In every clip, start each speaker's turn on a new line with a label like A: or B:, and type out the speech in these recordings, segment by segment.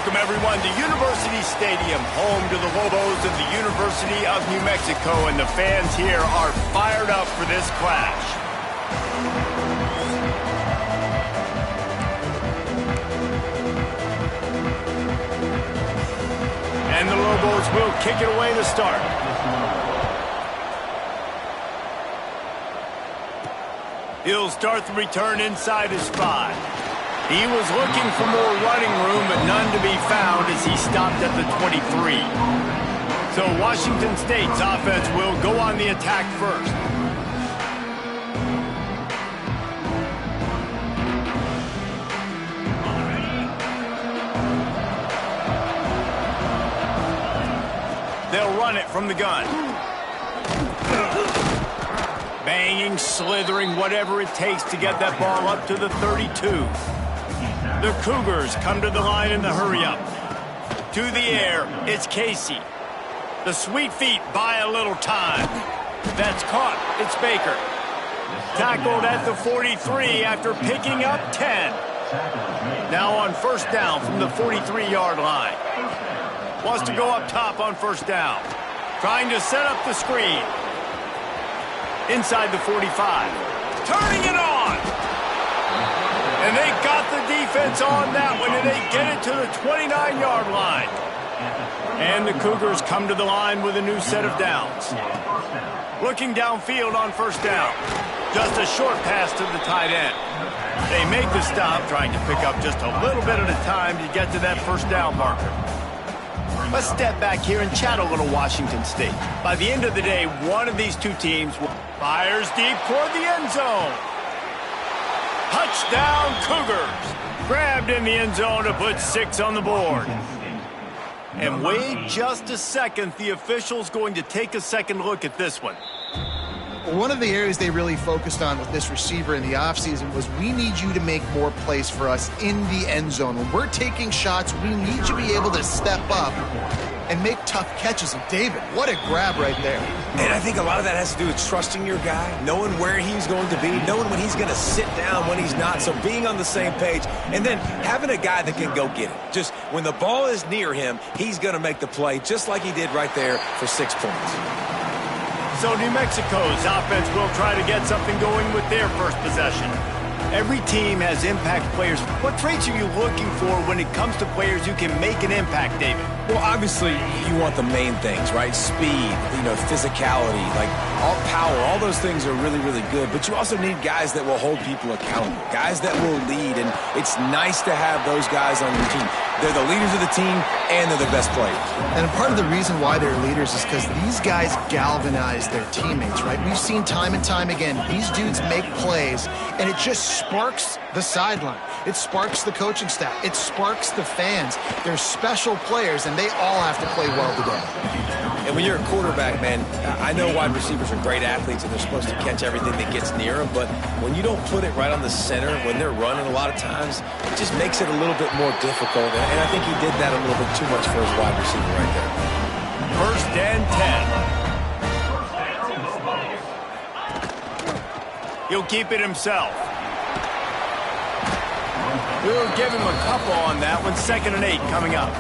A: welcome everyone to University Stadium, home to the Lobos of the University of New Mexico, and the fans here are fired up for this clash. And the Lobos will kick it away to start. He'll start the return inside his 5. He was looking for more running room, but none to be found as he stopped at the 23. So Washington State's offense will go on the attack first. They'll run it from the gun. Banging, slithering, whatever it takes to get that ball up to the 32. The Cougars come to the line in the hurry-up. To the air, it's Casey. The Sweet Feet buy a little time. That's caught. It's Baker. Tackled at the 43 after picking up 10. Now on first down from the 43-yard line. Wants to go up top on first down. Trying to set up the screen. Inside the 45. Turning it on! And they got the defense on that one, and they get it to the 29-yard line. And the Cougars come to the line with a new set of downs. Looking downfield on first down. Just a short pass to the tight end. They make the stop, trying to pick up just a little bit at a time to get to that first down marker. Let's step back here and chat a little Washington State. By the end of the day, one of these two teams fires deep toward the end zone. Touchdown, Cougars. Grabbed in the end zone to put 6 on the board. And wait just a second. The official's going to take a second look at this one.
B: One of the areas they really focused on with this receiver in the offseason was we need you to make more plays for us in the end zone. When we're taking shots, we need you to be able to step up and make tough catches. And David, what a grab right there.
C: And I think a lot of that has to do with trusting your guy, knowing where he's going to be, knowing when he's going to sit down, when he's not. So being on the same page, and then having a guy that can go get it. Just when the ball is near him, he's going to make the play just like he did right there for 6 points.
A: So New Mexico's offense will try to get something going with their first possession. Every team has impact players. What traits are you looking for when it comes to players who can make an impact, David?
C: Well, obviously, you want the main things, right? Speed, physicality, like all power, all those things are really, really good. But you also need guys that will hold people accountable, guys that will lead. And it's nice to have those guys on your team. They're the leaders of the team, and they're the best players.
B: And part of the reason why they're leaders is because these guys galvanize their teammates, right? We've seen time and time again, these dudes make plays, and it just sparks the sideline. It sparks the coaching staff. It sparks the fans. They're special players, and they all have to play well today.
C: And when you're a quarterback, man, I know wide receivers are great athletes, and they're supposed to catch everything that gets near them, but when you don't put it right on the center, when they're running a lot of times, it just makes it a little bit more difficult. And I think he did that a little bit too much for his wide receiver right there.
A: First and 10. He'll keep it himself. We'll give him a couple on that one. 2nd and 8 coming up.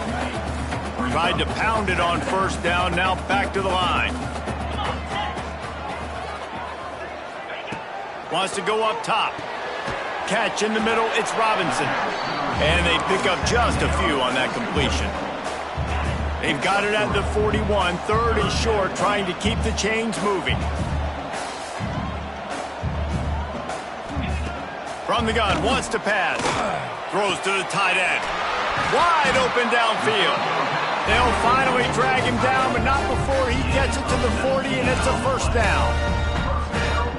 A: Tried to pound it on first down. Now back to the line. Wants to go up top. Catch in the middle. It's Robinson. And they pick up just a few on that completion. They've got it at the 41. 3rd and short, trying to keep the chains moving. From the gun, wants to pass. Throws to the tight end. Wide open downfield. They'll finally drag him down, but not before he gets it to the 40, and it's a first down.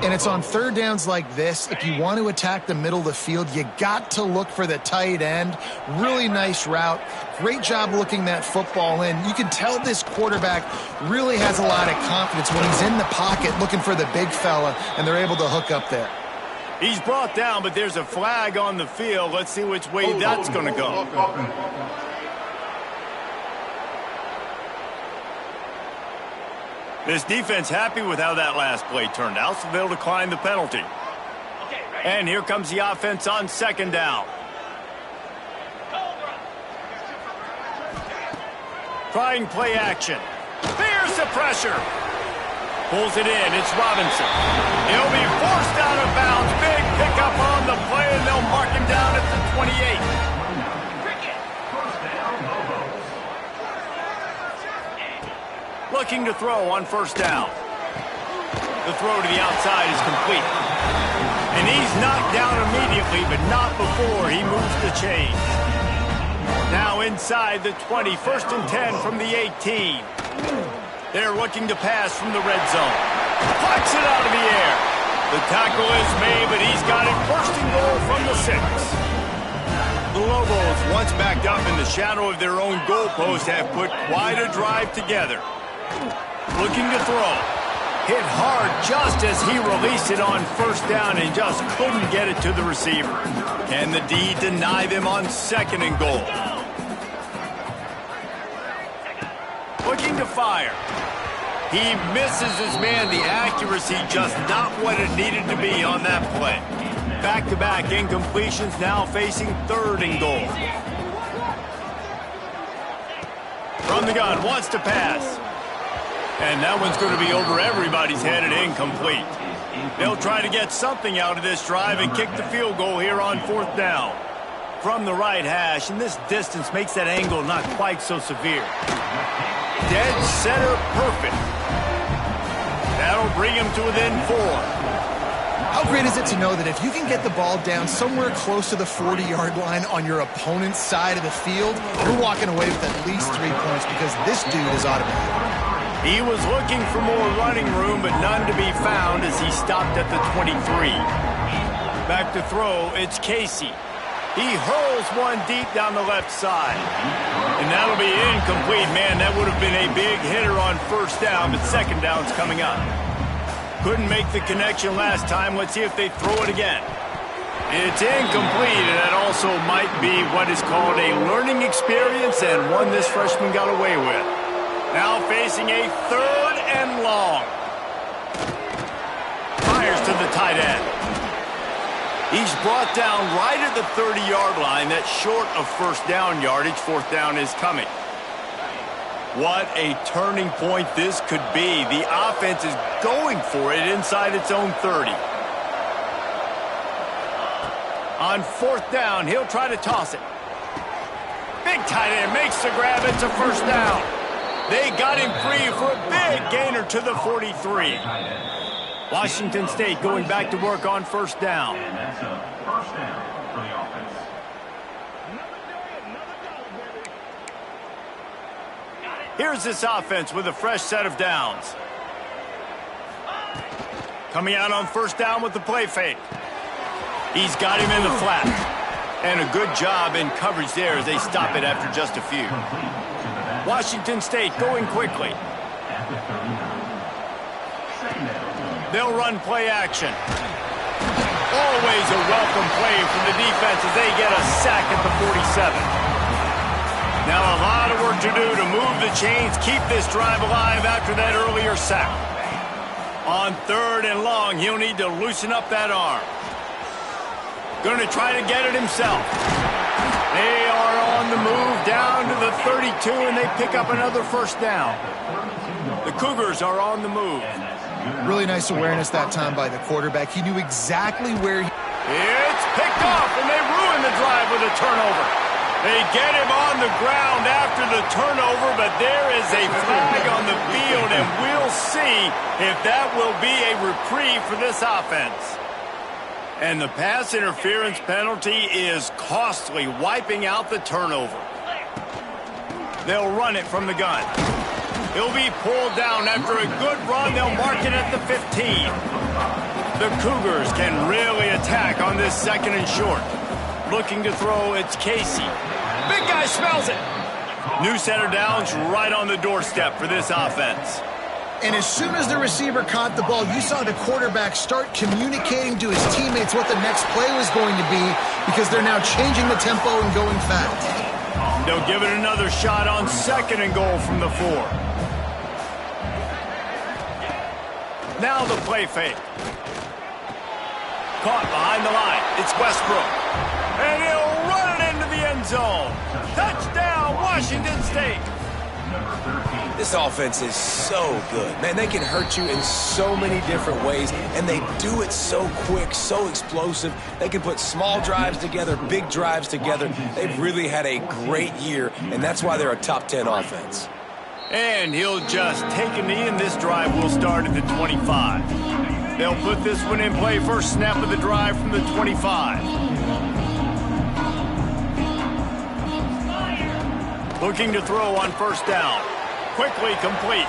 B: And it's on 3rd downs like this. If you want to attack the middle of the field, you got to look for the tight end. Really nice route. Great job looking that football in. You can tell this quarterback really has a lot of confidence when he's in the pocket looking for the big fella, and they're able to hook up there.
A: He's brought down, but there's a flag on the field. Let's see which way that's going to go. This defense happy with how that last play turned out, so they'll decline the penalty. And here comes the offense on 2nd down. Trying play action. Fears the pressure. Pulls it in. It's Robinson. He'll be forced out of bounds. Big pickup on the play, and they'll mark him down at the 28. Looking to throw on first down. The throw to the outside is complete. And he's knocked down immediately, but not before he moves the chains. Now inside the 20, 1st and 10 from the 18. They're looking to pass from the red zone. Plucks it out of the air. The tackle is made, but he's got it 1st and goal from the 6. The Lobos, once backed up in the shadow of their own goalpost, have put quite a drive together. Looking to throw. Hit hard just as he released it on first down and just couldn't get it to the receiver. Can the D deny them on 2nd and goal? Looking to fire. He misses his man. The accuracy just not what it needed to be on that play. Back-to-back incompletions, now facing 3rd and goal. From the gun, wants to pass. And that one's going to be over everybody's head and incomplete. They'll try to get something out of this drive and kick the field goal here on 4th down. From the right hash, and this distance makes that angle not quite so severe. Dead center perfect. That'll bring him to within 4.
B: How great is it to know that if you can get the ball down somewhere close to the 40-yard line on your opponent's side of the field, you're walking away with at least 3 points because this dude is automatic.
A: He was looking for more running room, but none to be found as he stopped at the 23. Back to throw, it's Casey. He hurls one deep down the left side. And that'll be incomplete. Man, that would have been a big hitter on first down, but second down's coming up. Couldn't make the connection last time. Let's see if they throw it again. It's incomplete, and that also might be what is called a learning experience and one this freshman got away with. Now facing a 3rd and long. Fires to the tight end. He's brought down right at the 30-yard line. That's short of first down yardage. 4th down is coming. What a turning point this could be. The offense is going for it inside its own 30. On 4th down, he'll try to toss it. Big tight end makes the grab. It's a first down. They got him free for a big gainer to the 43. Washington State going back to work on first down.
D: And that's a first down for the offense.
A: Here's this offense with a fresh set of downs. Coming out on first down with the play fake. He's got him in the flat. And a good job in coverage there as they stop it after just a few. Washington State going quickly. They'll run play action. Always a welcome play from the defense as they get a sack at the 47. Now a lot of work to do to move the chains, keep this drive alive after that earlier sack. On 3rd and long, he'll need to loosen up that arm. Going to try to get it himself. They are on the move down to the 32, and they pick up another first down. The Cougars are on the move.
B: Really nice awareness that time by the quarterback. He knew exactly where he...
A: It's picked off, and they ruin the drive with a turnover. They get him on the ground after the turnover, but there is a flag on the field, and we'll see if that will be a reprieve for this offense. And the pass interference penalty is costly, wiping out the turnover. They'll run it from the gun. He'll be pulled down after a good run. They'll mark it at the 15. The Cougars can really attack on this 2nd and short. Looking to throw, it's Casey. Big guy smells it. New set of downs right on the doorstep for this offense.
B: And as soon as the receiver caught the ball, you saw the quarterback start communicating to his teammates what the next play was going to be because they're now changing the tempo and going fast.
A: They'll give it another shot on 2nd and goal from the 4. Now the play fake. Caught behind the line. It's Westbrook. And he'll run it into the end zone. Touchdown, Washington State.
C: This offense is so good. Man, they can hurt you in so many different ways, and they do it so quick, so explosive. They can put small drives together, big drives together. They've really had a great year, and that's why they're a top 10 offense.
A: And he'll just take a knee, and this drive will start at the 25. They'll put this one in play. First snap of the drive from the 25. Looking to throw on first down. Quickly complete.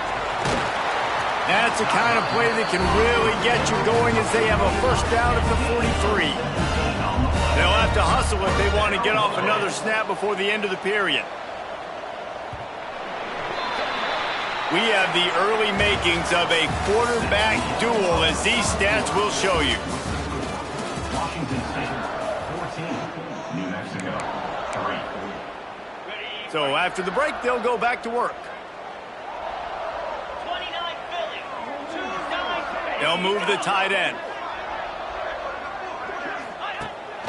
A: That's the kind of play that can really get you going as they have a first down at the 43. They'll have to hustle if they want to get off another snap before the end of the period. We have the early makings of a quarterback duel, as these stats will show you.
D: Washington State, 14. New Mexico, 3.
A: So after the break, they'll go back to work. They'll move the tight end.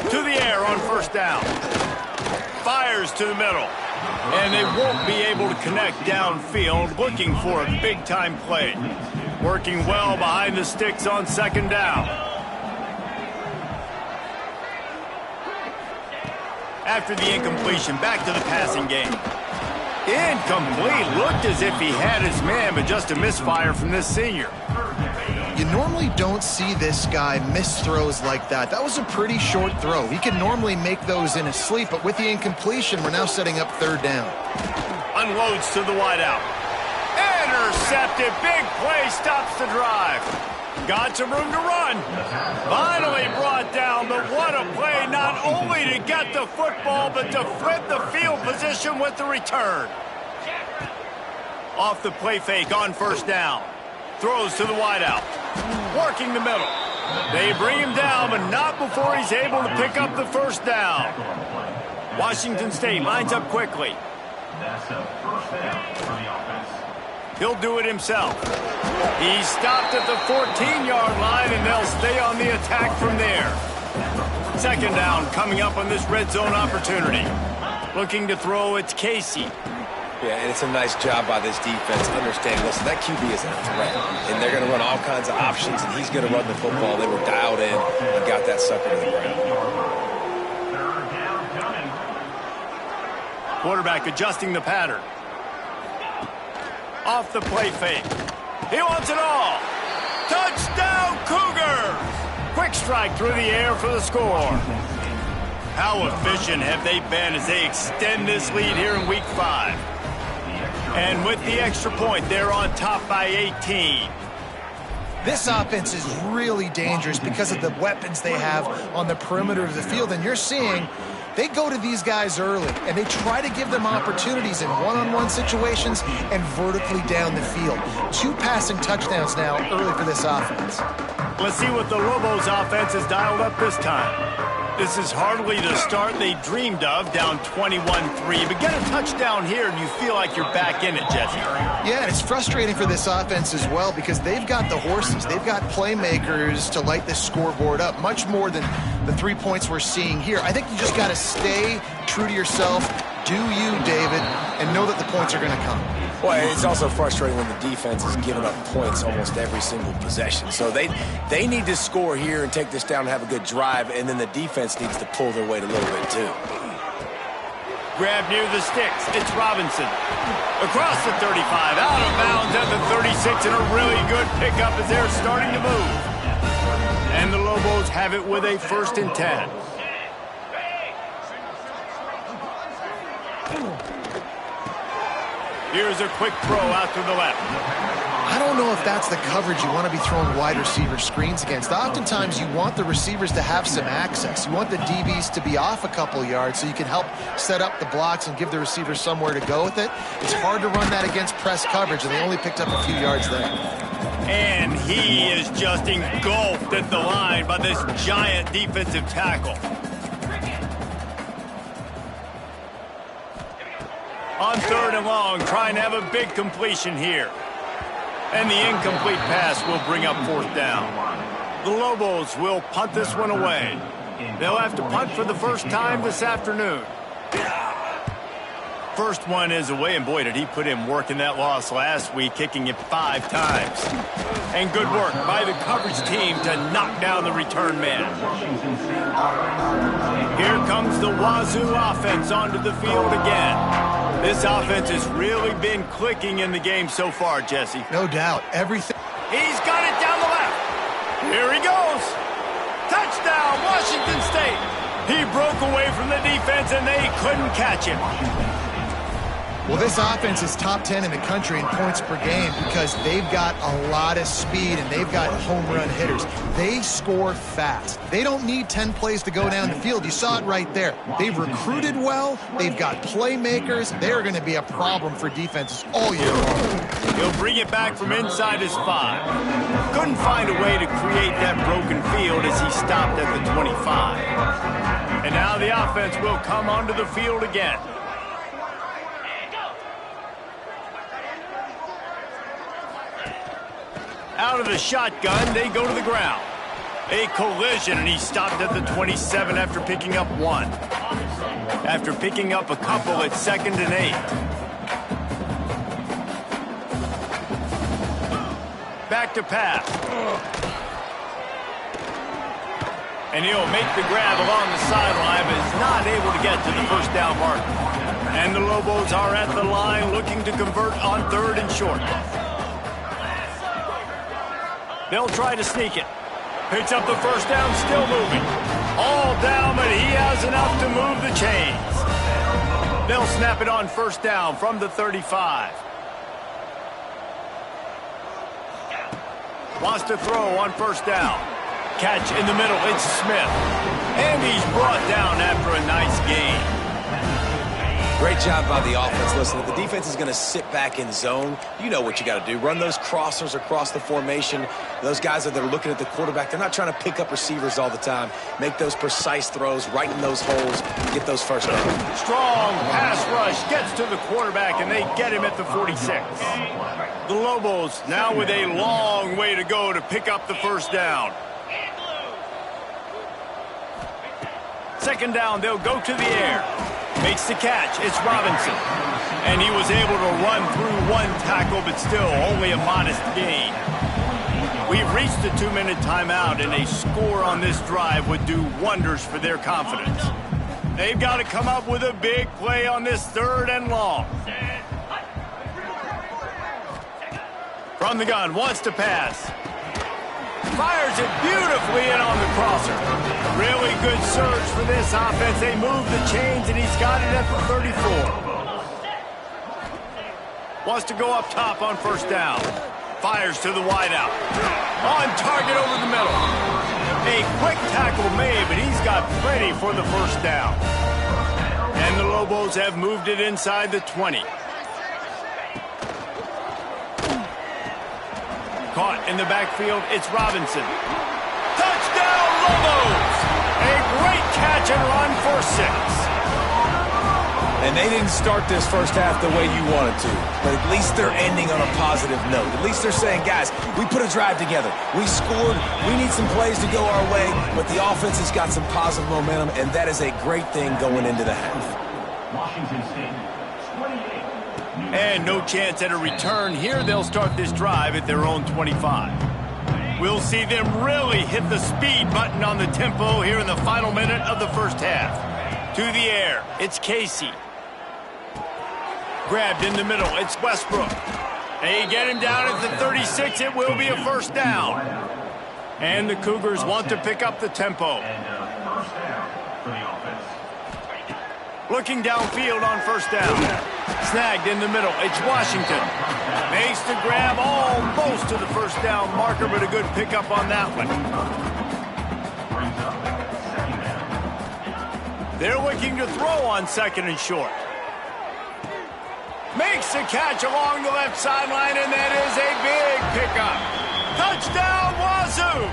A: To the air on first down. Fires to the middle. And they won't be able to connect downfield, looking for a big-time play. Working well behind the sticks on second down. After the incompletion, back to the passing game. Incomplete. Looked as if he had his man, but just a misfire from this senior.
B: You normally don't see this guy miss throws like that. That was a pretty short throw. He can normally make those in his sleep, but with the incompletion, we're now setting up third down.
A: Unloads to the wideout. Intercepted. Big play stops the drive. Got some room to run. Finally brought down, but what a play, not only to get the football, but to flip the field position with the return. Off the play fake on first down. Throws to the wideout. Working the middle. They bring him down, but not before he's able to pick up the first down. Washington State lines up quickly.
D: That's a first down for the offense.
A: He'll do it himself. He's stopped at the 14-yard line, and they'll stay on the attack from there. Second down coming up on this red zone opportunity. Looking to throw, it's Casey.
C: Yeah, and it's a nice job by this defense understanding, listen, that QB is a threat, and they're going to run all kinds of options, and he's going to run the football. They were dialed in and got that sucker to the ground.
D: Third down coming.
A: Quarterback adjusting the pattern. Off the play fake. He wants it all. Touchdown, Cougars! Quick strike through the air for the score. How efficient have they been as they extend this lead here in Week 5? And with the extra point, they're on top by 18.
B: This offense is really dangerous because of the weapons they have on the perimeter of the field. And you're seeing they go to these guys early, and they try to give them opportunities in one-on-one situations and vertically down the field. 2 passing touchdowns now early for this offense.
A: Let's see what the Lobos offense has dialed up this time. This is hardly the start they dreamed of, down 21-3. But get a touchdown here, and you feel like you're back in it, Jesse.
B: Yeah, and it's frustrating for this offense as well because they've got the horses. They've got playmakers to light this scoreboard up, much more than the 3 points we're seeing here. I think you just got to stay true to yourself, do you, David, and know that the points are going to come.
C: Well, it's also frustrating when the defense is giving up points almost every single possession. So they need to score here and take this down and have a good drive, and then the defense needs to pull their weight a little bit too.
A: Grab near the sticks. It's Robinson. Across the 35, out of bounds at the 36, and a really good pickup as they're starting to move. And the Lobos have it with a 1st and 10. Here's a quick throw out to the left.
B: I don't know if that's the coverage you want to be throwing wide receiver screens against. Oftentimes, you want the receivers to have some access. You want the DBs to be off a couple yards so you can help set up the blocks and give the receivers somewhere to go with it. It's hard to run that against press coverage, and they only picked up a few yards there.
A: And he is just engulfed at the line by this giant defensive tackle. On 3rd and long, trying to have a big completion here. And the incomplete pass will bring up 4th down. The Lobos will punt this one away. They'll have to punt for the first time this afternoon. First one is away, and boy, did he put in work in that loss last week, kicking it 5 times. And good work by the coverage team to knock down the return man. Here comes the Wazoo offense onto the field again. This offense has really been clicking in the game so far, Jesse.
B: No doubt. Everything.
A: He's got it down the left. Here he goes. Touchdown, Washington State. He broke away from the defense, and they couldn't catch him.
B: Well, this offense is top 10 in the country in points per game because they've got a lot of speed and they've got home run hitters. They score fast. They don't need 10 plays to go down the field. You saw it right there. They've recruited well. They've got playmakers. They're going to be a problem for defenses all year long.
A: He'll bring it back from inside his 5. Couldn't find a way to create that broken field as he stopped at the 25. And now the offense will come onto the field again. Out of the shotgun, they go to the ground. A collision, and he stopped at the 27 after picking up 1. After picking up a couple, it's 2nd and 8. Back to pass. And he'll make the grab along the sideline, but is not able to get to the first down mark. And the Lobos are at the line looking to convert on 3rd and short. They'll try to sneak it. Picks up the first down, still moving. All down, but he has enough to move the chains. They'll snap it on 1st down from the 35. Wants to throw on 1st down. Catch in the middle, it's Smith. And he's brought down after a nice gain.
C: Great job by the offense. Listen, if the defense is going to sit back in zone, you know what you got to do. Run those crossers across the formation. Those guys that are looking at the quarterback, they're not trying to pick up receivers all the time. Make those precise throws right in those holes. Get those first downs.
A: Strong pass rush gets to the quarterback, and they get him at the 46. The Lobos now with a long way to go to pick up the first down. 2nd down, they'll go to the air. Makes the catch. It's Robinson. And he was able to run through 1 tackle, but still only a modest gain. We've reached the 2-minute timeout, and a score on this drive would do wonders for their confidence. They've got to come up with a big play on this 3rd and long. From the gun, wants to pass. Fires it beautifully in on the crosser. Really good surge for this offense. They move the chains, and he's got it at the 34. Wants to go up top on 1st down. Fires to the wideout. On target over the middle. A quick tackle made, but he's got plenty for the 1st down. And the Lobos have moved it inside the 20. Caught in the backfield, it's Robinson. Touchdown, Lobos! A great catch and run for 6.
C: And they didn't start this first half the way you wanted to, but at least they're ending on a positive note. At least they're saying, guys, we put a drive together. We scored. We need some plays to go our way, but the offense has got some positive momentum, and that is a great thing going into the half.
D: Washington State, 28.
A: And no chance at a return here. They'll start this drive at their own 25. We'll see them really hit the speed button on the tempo here in the final minute of the first half. To the air, it's Casey. Grabbed in the middle, it's Westbrook. They get him down at the 36. It will be a 1st down. And the Cougars want to pick up the tempo.
D: First down for the offense.
A: Looking downfield on 1st down. Snagged in the middle. It's Washington. Makes the grab almost to the 1st down marker, but a good pickup on that one.
D: Brings up 2nd down.
A: They're looking to throw on 2nd and short. Makes the catch along the left sideline, and that is a big pickup. Touchdown, Wazoo!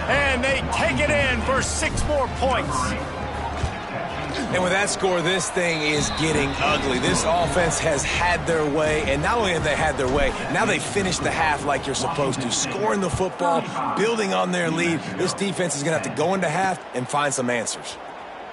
A: And they take it in for 6 more points.
C: And with that score, this thing is getting ugly. This offense has had their way, and not only have they had their way, now they finished the half like you're supposed to, scoring the football, building on their lead. This defense is going to have to go into half and find some answers.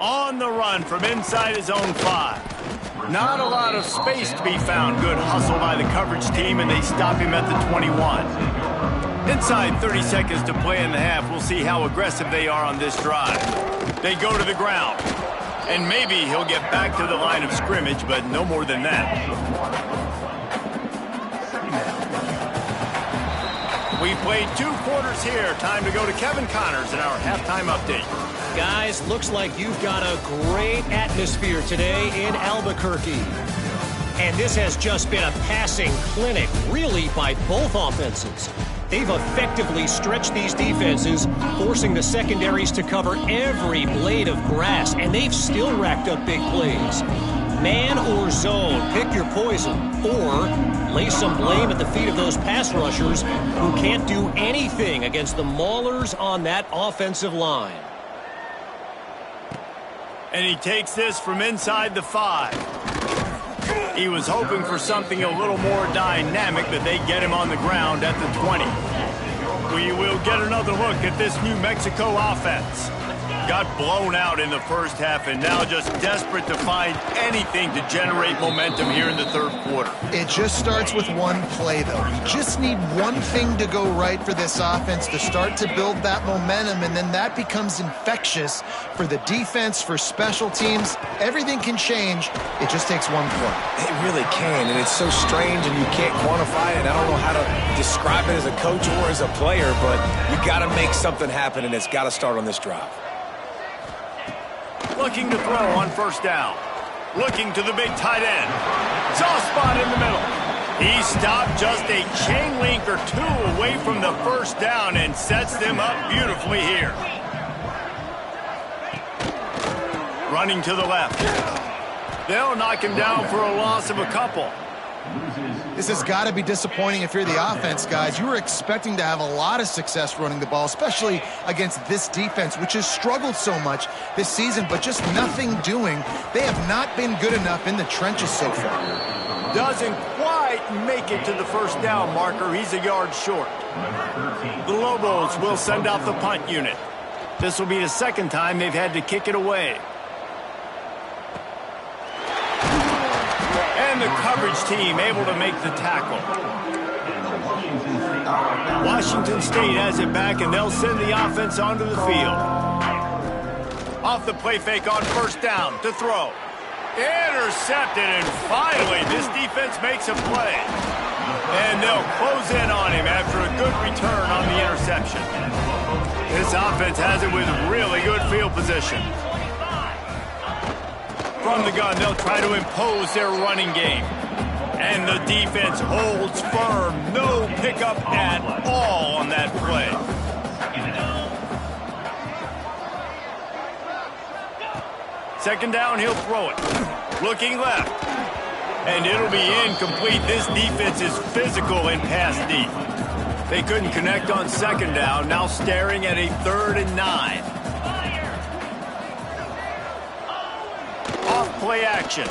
A: On the run from inside his own 5. Not a lot of space to be found. Good hustle by the coverage team, and they stop him at the 21. Inside 30 seconds to play in the half. We'll see how aggressive they are on this drive. They go to the ground. And maybe he'll get back to the line of scrimmage, but no more than that. We played 2 quarters here. Time to go to Kevin Connors in our halftime update.
E: Guys, looks like you've got a great atmosphere today in Albuquerque. And this has just been a passing clinic, really, by both offenses. They've effectively stretched these defenses, forcing the secondaries to cover every blade of grass, and they've still racked up big plays. Man or zone, pick your poison, or lay some blame at the feet of those pass rushers who can't do anything against the maulers on that offensive line.
A: And he takes this from inside the 5. He was hoping for something a little more dynamic, but they get him on the ground at the 20. We will get another look at this New Mexico offense. Got blown out in the first half and now just desperate to find anything to generate momentum here in the third quarter.
B: It just starts with one play, though. You just need one thing to go right for this offense to start to build that momentum, and then that becomes infectious for the defense, for special teams. Everything can change. It just takes one play.
C: It really can, and it's so strange, and you can't quantify it. I don't know how to describe it as a coach or as a player, but you got to make something happen, and it's got to start on this drive.
A: Looking to throw on first down. Looking to the big tight end. Soft spot in the middle. He stopped just a chain link or 2 away from the first down and sets them up beautifully here. Running to the left. They'll knock him down for a loss of a couple.
B: This has got to be disappointing if you're the offense, guys. You were expecting to have a lot of success running the ball, especially against this defense, which has struggled so much this season, but just nothing doing. They have not been good enough in the trenches so far.
A: Doesn't quite make it to the first down marker. He's a yard short. The Lobos will send out the punt unit. This will be the second time they've had to kick it away. And the coverage team able to make the tackle. Washington State has it back, and they'll send the offense onto the field. Off the play fake on first down to throw. Intercepted, and finally this defense makes a play. And they'll close in on him after a good return on the interception. This offense has it with really good field position. From the gun, they'll try to impose their running game. And the defense holds firm. No pickup at all on that play. Second down, he'll throw it. Looking left. And it'll be incomplete. This defense is physical in pass deep. They couldn't connect on second down. Now staring at a 3rd and 9. Play action.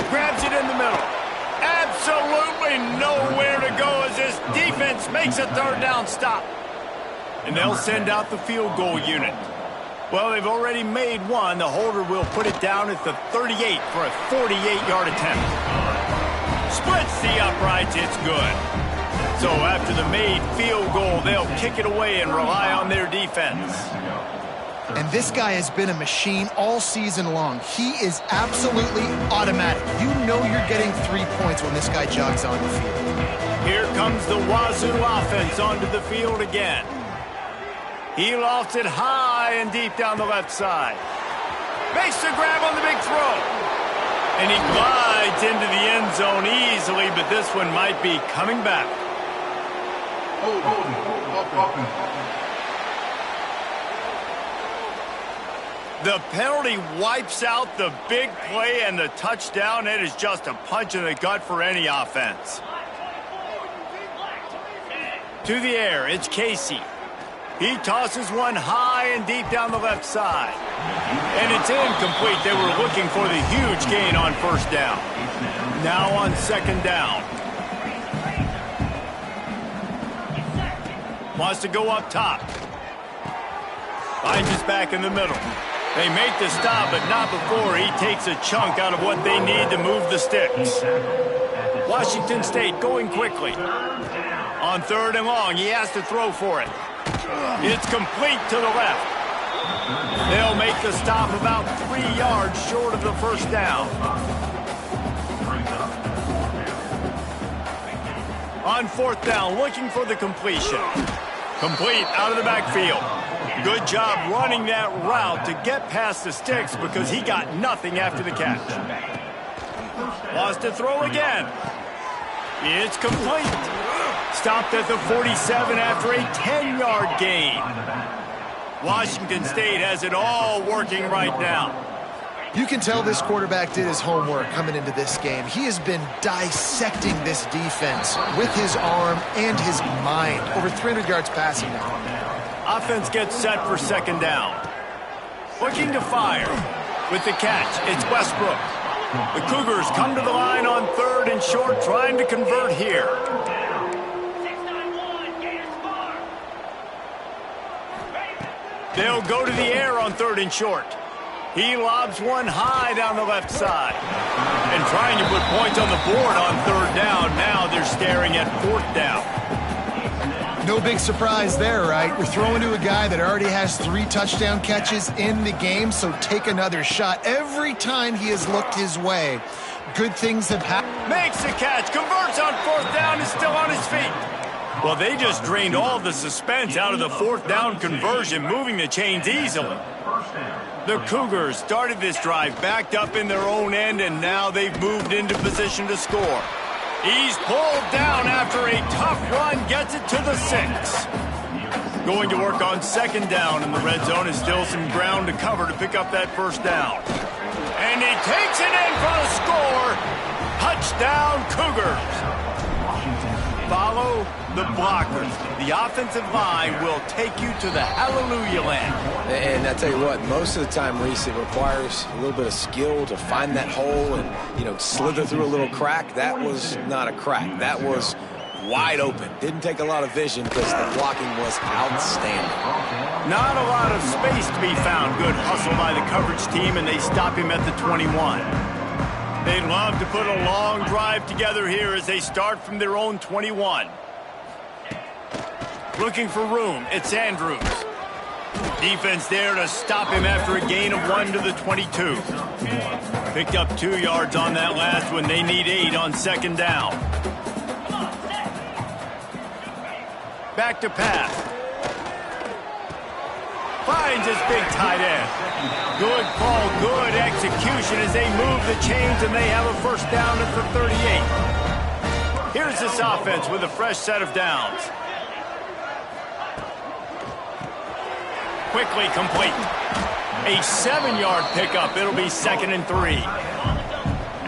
A: Grabs it in the middle. Absolutely nowhere to go as this defense makes a 3rd down stop. And they'll send out the field goal unit. Well, they've already made one. The holder will put it down at the 38 for a 48-yard attempt. Splits the uprights. It's good. So after the made field goal, they'll kick it away and rely on their defense.
B: And this guy has been a machine all season long. He is absolutely automatic. You know you're getting 3 points when this guy jogs on the field.
A: Here comes the Wazoo offense onto the field again. He lofts it high and deep down the left side. Makes the grab on the big throw. And he glides into the end zone easily, but this one might be coming back. The penalty wipes out the big play and the touchdown. It is just a punch in the gut for any offense. To the air, it's Casey. He tosses one high and deep down the left side. And it's incomplete. They were looking for the huge gain on first down. Now on second down. Wants to go up top. Finds his back in the middle. They make the stop, but not before he takes a chunk out of what they need to move the sticks. Washington State going quickly. On 3rd and long, he has to throw for it. It's complete to the left. They'll make the stop about 3 yards short of the first down. On 4th down, looking for the completion. Complete out of the backfield. Good job running that route to get past the sticks because he got nothing after the catch. Wants to throw again. It's complete. Stopped at the 47 after a 10-yard gain. Washington State has it all working right now.
B: You can tell this quarterback did his homework coming into this game. He has been dissecting this defense with his arm and his mind. Over 300 yards passing now.
A: Offense gets set for 2nd down. Looking to fire. With the catch, it's Westbrook. The Cougars come to the line on 3rd and short, trying to convert here. They'll go to the air on 3rd and short. He lobs one high down the left side. And trying to put points on the board on 3rd down. Now they're staring at 4th down.
B: No big surprise there, right? You're throwing to a guy that already has 3 touchdown catches in the game, so take another shot. Every time he has looked his way, good things have happened.
A: Makes the catch, converts on 4th down, is still on his feet. Well, they just drained all the suspense out of the 4th down conversion, moving the chains easily. The Cougars started this drive backed up in their own end, and now they've moved into position to score. He's pulled down after a tough run, gets it to the 6. Going to work on 2nd down, and the red zone is still some ground to cover to pick up that 1st down. And he takes it in for a score. Touchdown, Cougars. Follow the blockers. The offensive line will take you to the hallelujah land.
C: And I tell you what, most of the time, Reese, it requires a little bit of skill to find that hole and, slither through a little crack. That was not a crack. That was wide open. Didn't take a lot of vision because the blocking was outstanding.
A: Not a lot of space to be found. Good hustle by the coverage team, and they stop him at the 21. They'd love to put a long drive together here as they start from their own 21. Looking for room, it's Andrews. Defense there to stop him after a gain of 1 to the 22. Picked up 2 yards on that last one. They need 8 on 2nd down. Back to pass. Finds his big tight end. Good call, good execution as they move the chains, and they have a 1st down at the 38. Here's this offense with a fresh set of downs. Quickly complete. A 7-yard pickup. It'll be 2nd and 3.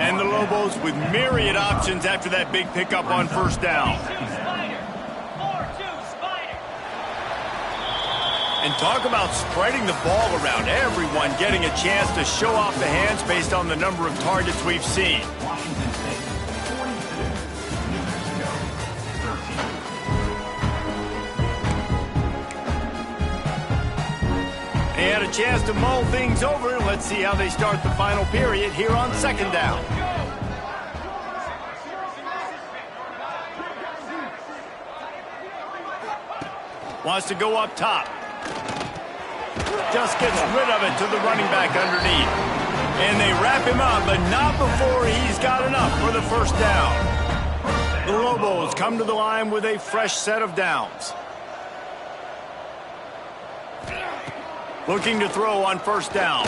A: And the Lobos with myriad options after that big pickup on 1st down. And talk about spreading the ball around. Everyone getting a chance to show off the hands based on the number of targets we've seen. They had a chance to mull things over. Let's see how they start the final period here on 2nd down. Wants to go up top. Just gets rid of it to the running back underneath. And they wrap him up, but not before he's got enough for the 1st down. The Lobos come to the line with a fresh set of downs. Looking to throw on 1st down.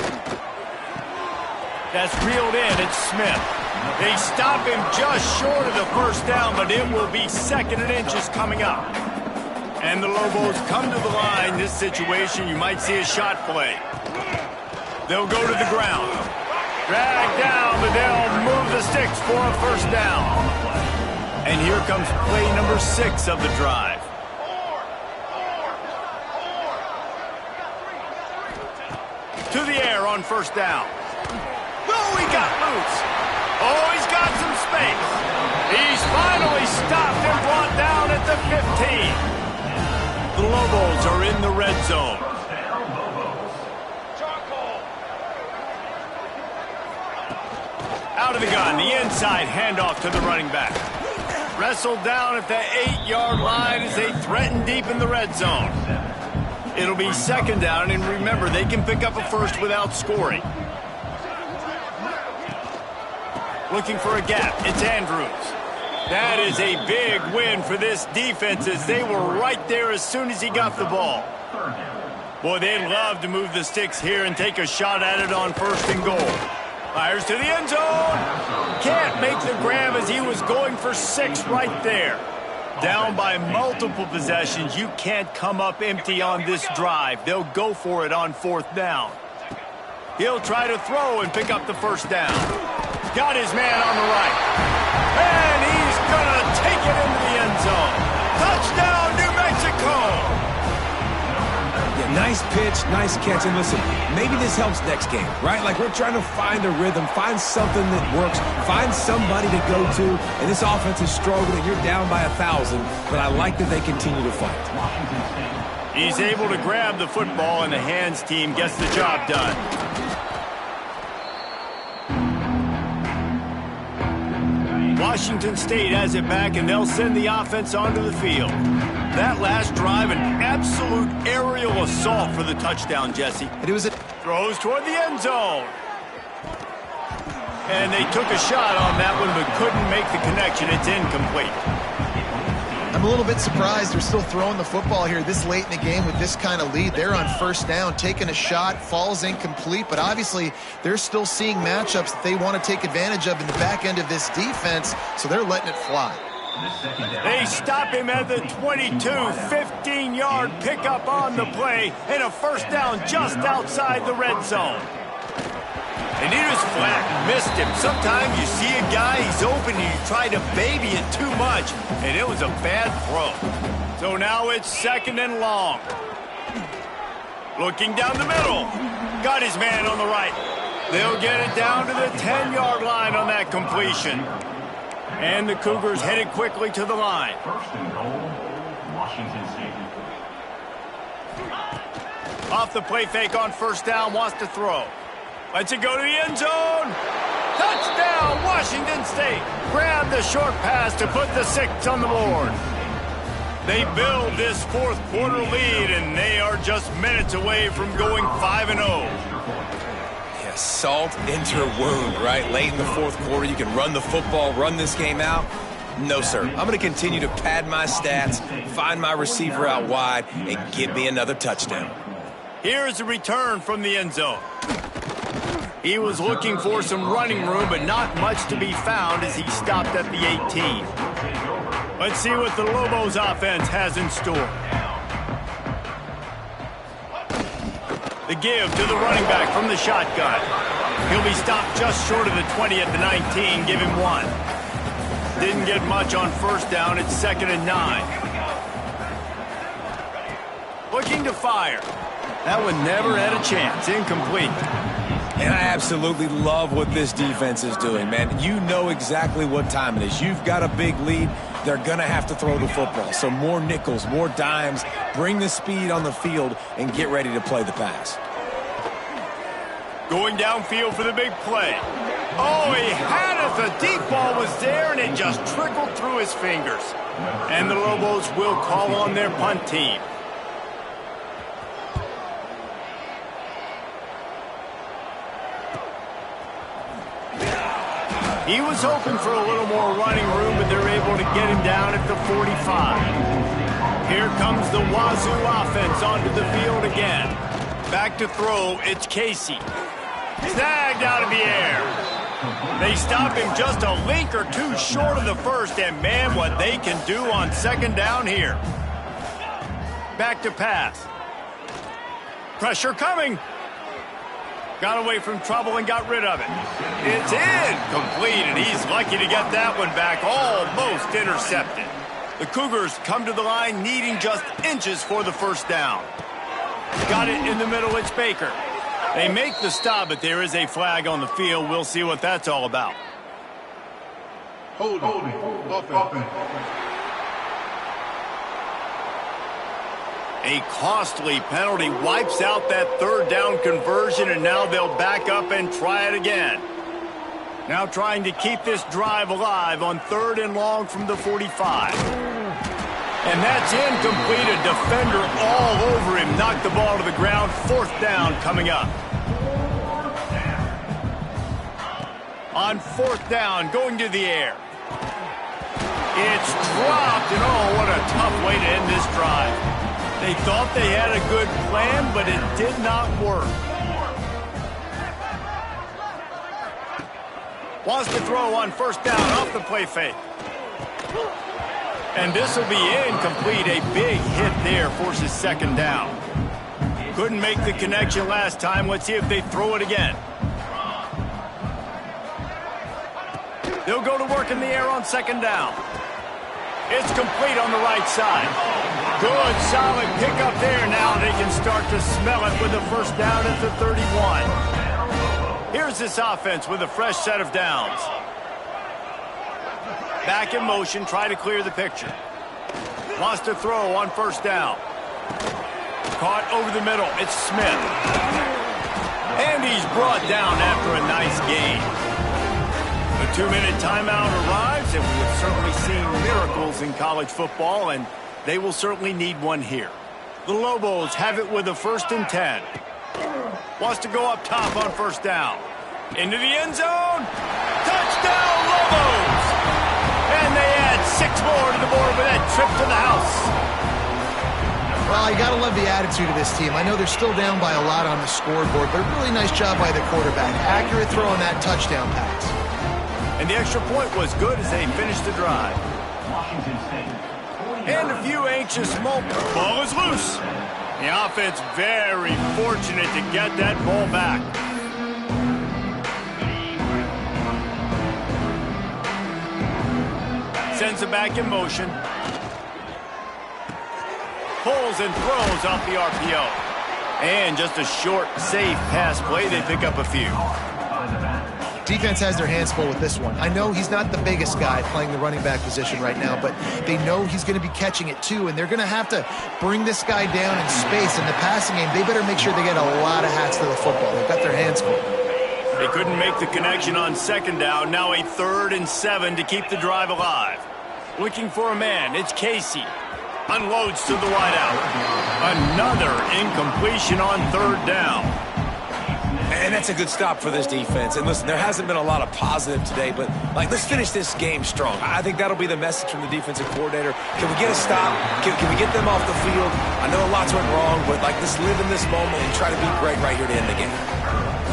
A: That's reeled in. It's Smith. They stop him just short of the 1st down, but it will be 2nd and inches coming up. And the Lobos come to the line. This situation, you might see a shot play. They'll go to the ground. Drag down, but they'll move the sticks for a 1st down. And here comes play number 6 of the drive. To the air on 1st down. Oh, he got loose. Oh, he's got some space. He's finally stopped and brought down at the 15. The Lobos are in the red zone. out of the gun. The inside handoff to the running back. Wrestled down at the 8-yard line as they threaten deep in the red zone. It'll be second down, and remember, they can pick up a first without scoring. Looking for a gap. It's Andrews. That is a big win for this defense as they were right there as soon as he got the ball. Boy, they'd love to move the sticks here and take a shot at it on first and goal. Fires to the end zone. Can't make the grab as he was going for 6 right there. Down by multiple possessions. You can't come up empty on this drive. They'll go for it on 4th down. He'll try to throw and pick up the first down. Got his man on the right. And he's going to take it into the end zone. Touchdown, New Mexico!
C: Yeah, nice pitch, nice catch. And listen, maybe this helps next game, right? Like we're trying to find a rhythm, find something that works, find somebody to go to. And this offense is struggling. You're down by 1,000, but I like that they continue to fight.
A: He's able to grab the football, and the hands team gets the job done. Washington State has it back, and they'll send the offense onto the field. That last drive, an absolute aerial assault for the touchdown, Jesse.
B: It was
A: Throws toward the end zone. And they took a shot on that one, but couldn't make the connection. It's incomplete.
B: I'm a little bit surprised they're still throwing the football here this late in the game with this kind of lead. They're on first down, taking a shot, falls incomplete, but obviously they're still seeing matchups that they want to take advantage of in the back end of this defense, so they're letting it fly.
A: They stop him at the 22, 15-yard pickup on the play, and a first down just outside the red zone. And he was flat, missed him. Sometimes you see a guy, he's open, and you try to baby it too much, and it was a bad throw. So now it's second and long. Looking down the middle. Got his man on the right. They'll get it down to the 10-yard line on that completion. And the Cougars headed quickly to the line.
D: First and goal, Washington State.
A: Off the play fake on first down, wants to throw. Lets it go to the end zone. Touchdown, Washington State. Grab the short pass to put the 6 on the board. They build this 4th quarter lead, and they are just minutes away from going 5-0.
C: Yeah, salt into wound, right? Late in the 4th quarter, you can run the football, run this game out. No, sir. I'm going to continue to pad my stats, find my receiver out wide, and get me another touchdown.
A: Here's a return from the end zone. He was looking for some running room, but not much to be found as he stopped at the 18. Let's see what the Lobos offense has in store. The give to the running back from the shotgun. He'll be stopped just short of the 20 at the 19, give him 1. Didn't get much on first down, it's 2nd and 9. Looking to fire. That one never had a chance, incomplete.
C: And I absolutely love what this defense is doing, man. You know exactly what time it is. You've got a big lead. They're going to have to throw the football. So more nickels, more dimes, bring the speed on the field, and get ready to play the pass.
A: Going downfield for the big play. Oh, he had it. The deep ball was there, and it just trickled through his fingers. And the Lobos will call on their punt team. He was hoping for a little more running room, but they're able to get him down at the 45. Here comes the Wazoo offense onto the field again. Back to throw, it's Casey. Snagged out of the air. They stop him just a link or two short of the first, and man, what they can do on second down here. Back to pass. Pressure coming. Got away from trouble and got rid of it. It's incomplete, and he's lucky to get that one back, almost intercepted. The Cougars come to the line needing just inches for the first down. Got it in the middle, it's Baker. They make the stop, but there is a flag on the field. We'll see what that's all about.
F: Holding. Offense.
A: A costly penalty wipes out that third down conversion, and now they'll back up and try it again. Now trying to keep this drive alive on 3rd and long from the 45. And that's incomplete. A defender all over him. Knocked the ball to the ground. 4th down coming up. On 4th down, going to the air. It's dropped, and oh, what a tough way to end this drive. They thought they had a good plan, but it did not work. Wants to throw on 1st down off the play fake. And this will be incomplete. A big hit there forces 2nd down. Couldn't make the connection last time. Let's see if they throw it again. They'll go to work in the air on 2nd down. It's complete on the right side. Good, solid pickup there. Now they can start to smell it with the 1st down at the 31. Here's this offense with a fresh set of downs. Back in motion, try to clear the picture. Wants to throw on 1st down. Caught over the middle. It's Smith. And he's brought down after a nice gain. The 2-minute timeout arrives, and we have certainly seen miracles in college football, and they will certainly need one here. The Lobos have it with a 1st and 10. Wants to go up top on 1st down. Into the end zone. Touchdown, Lobos! And they add 6 more to the board with that trip to the house.
B: Well, you got to love the attitude of this team. I know they're still down by a lot on the scoreboard, but a really nice job by the quarterback. Accurate throw on that touchdown pass.
A: And the extra point was good as they finished the drive.
D: Washington State.
A: And a few anxious moments. Ball is loose. The offense very fortunate to get that ball back. Sends it back in motion. Pulls and throws off the RPO. And just a short, safe pass play. They pick up a few.
B: Defense has their hands full with this one. I know he's not the biggest guy playing the running back position right now, but they know he's going to be catching it too, and they're going to have to bring this guy down in space. In the passing game, they better make sure they get a lot of hats to the football. They've got their hands full.
A: They couldn't make the connection on 2nd down. Now a 3rd and 7 to keep the drive alive. Looking for a man. It's Casey. Unloads to the wideout. Another incompletion on 3rd down.
C: And that's a good stop for this defense. And listen, there hasn't been a lot of positive today, but let's finish this game strong. I think that'll be the message from the defensive coordinator. Can we get a stop? Can we get them off the field? I know a lot's went wrong, but let's live in this moment and try to be great right here to end the game.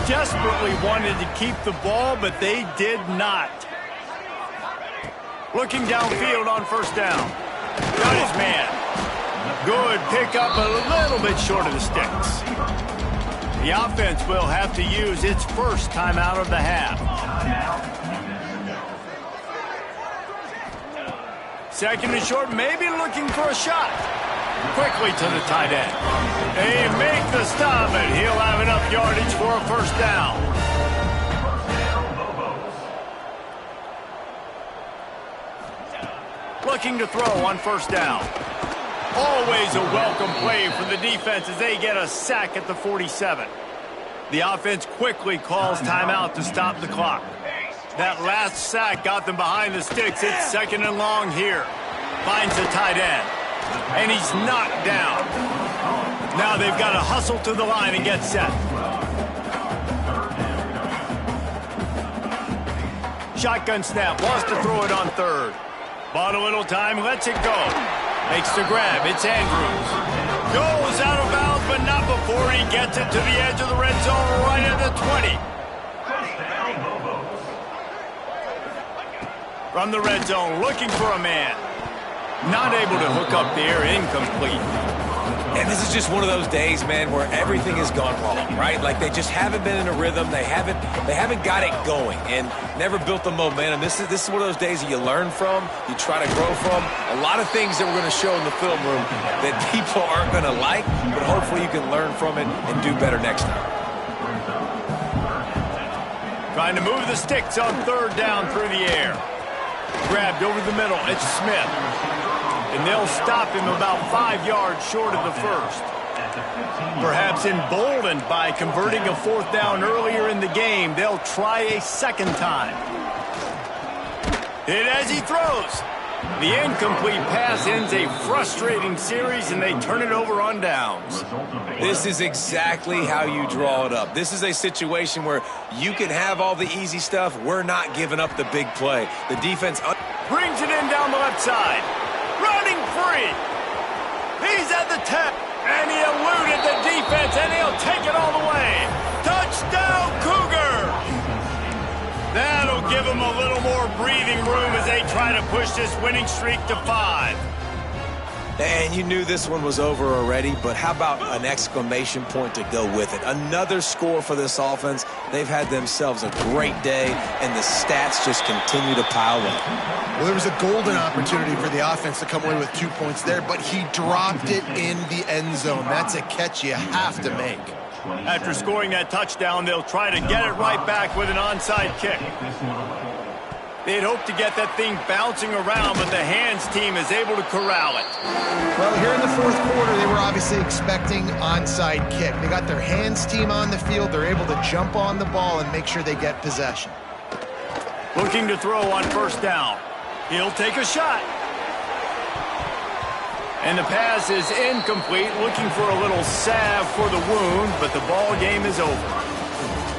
A: Desperately wanted to keep the ball, but they did not. Looking downfield on 1st down. Got his man. Good pickup, a little bit short of the sticks. The offense will have to use its 1st timeout of the half. 2nd and short, maybe looking for a shot. Quickly to the tight end. They make the stop, and he'll have enough yardage for a 1st down. Looking to throw on 1st down. Always a welcome play for the defense as they get a sack at the 47. The offense quickly calls timeout to stop the clock. That last sack got them behind the sticks. It's 2nd and long here. Finds the tight end. And he's knocked down. Now they've got to hustle to the line and get set. Shotgun snap. Wants to throw it on 3rd. Bought a little time. Lets it go. Makes the grab. It's Andrews. Goes out of bounds, but not before he gets it to the edge of the red zone right at the 20. From the red zone, looking for a man. Not able to hook up there. Incomplete.
C: And this is just one of those days, man, where everything has gone wrong, right? Like they just haven't been in a rhythm. They haven't got it going and never built the momentum. This is one of those days that you learn from, you try to grow from. A lot of things that we're going to show in the film room that people aren't going to like, but hopefully you can learn from it and do better next time.
A: Trying to move the sticks on 3rd down through the air. Grabbed over the middle. It's Smith. And they'll stop him about 5 yards short of the 1st. Perhaps emboldened by converting a fourth down earlier in the game, they'll try a second time. Hit as he throws. The incomplete pass ends a frustrating series, and they turn it over on downs.
C: This is exactly how you draw it up. This is a situation where you can have all the easy stuff. We're not giving up the big play. The defense
A: brings it in down the left side. Running free. He's at the 10. And he eluded the defense, and he'll take it all the way. Touchdown, Cougar! That'll give them a little more breathing room as they try to push this winning streak to 5.
C: And you knew this one was over already, but how about an exclamation point to go with it? Another score for this offense. They've had themselves a great day, and the stats just continue to pile up.
B: Well, there was a golden opportunity for the offense to come away with 2 points there, but he dropped it in the end zone. That's a catch you have to make.
A: After scoring that touchdown, they'll try to get it right back with an onside kick. They'd hope to get that thing bouncing around, but the hands team is able to corral it.
B: Well, here in the fourth quarter, they were obviously expecting onside kick. They got their hands team on the field. They're able to jump on the ball and make sure they get possession.
A: Looking to throw on first down. He'll take a shot. And the pass is incomplete, looking for a little salve for the wound, but the ball game is over.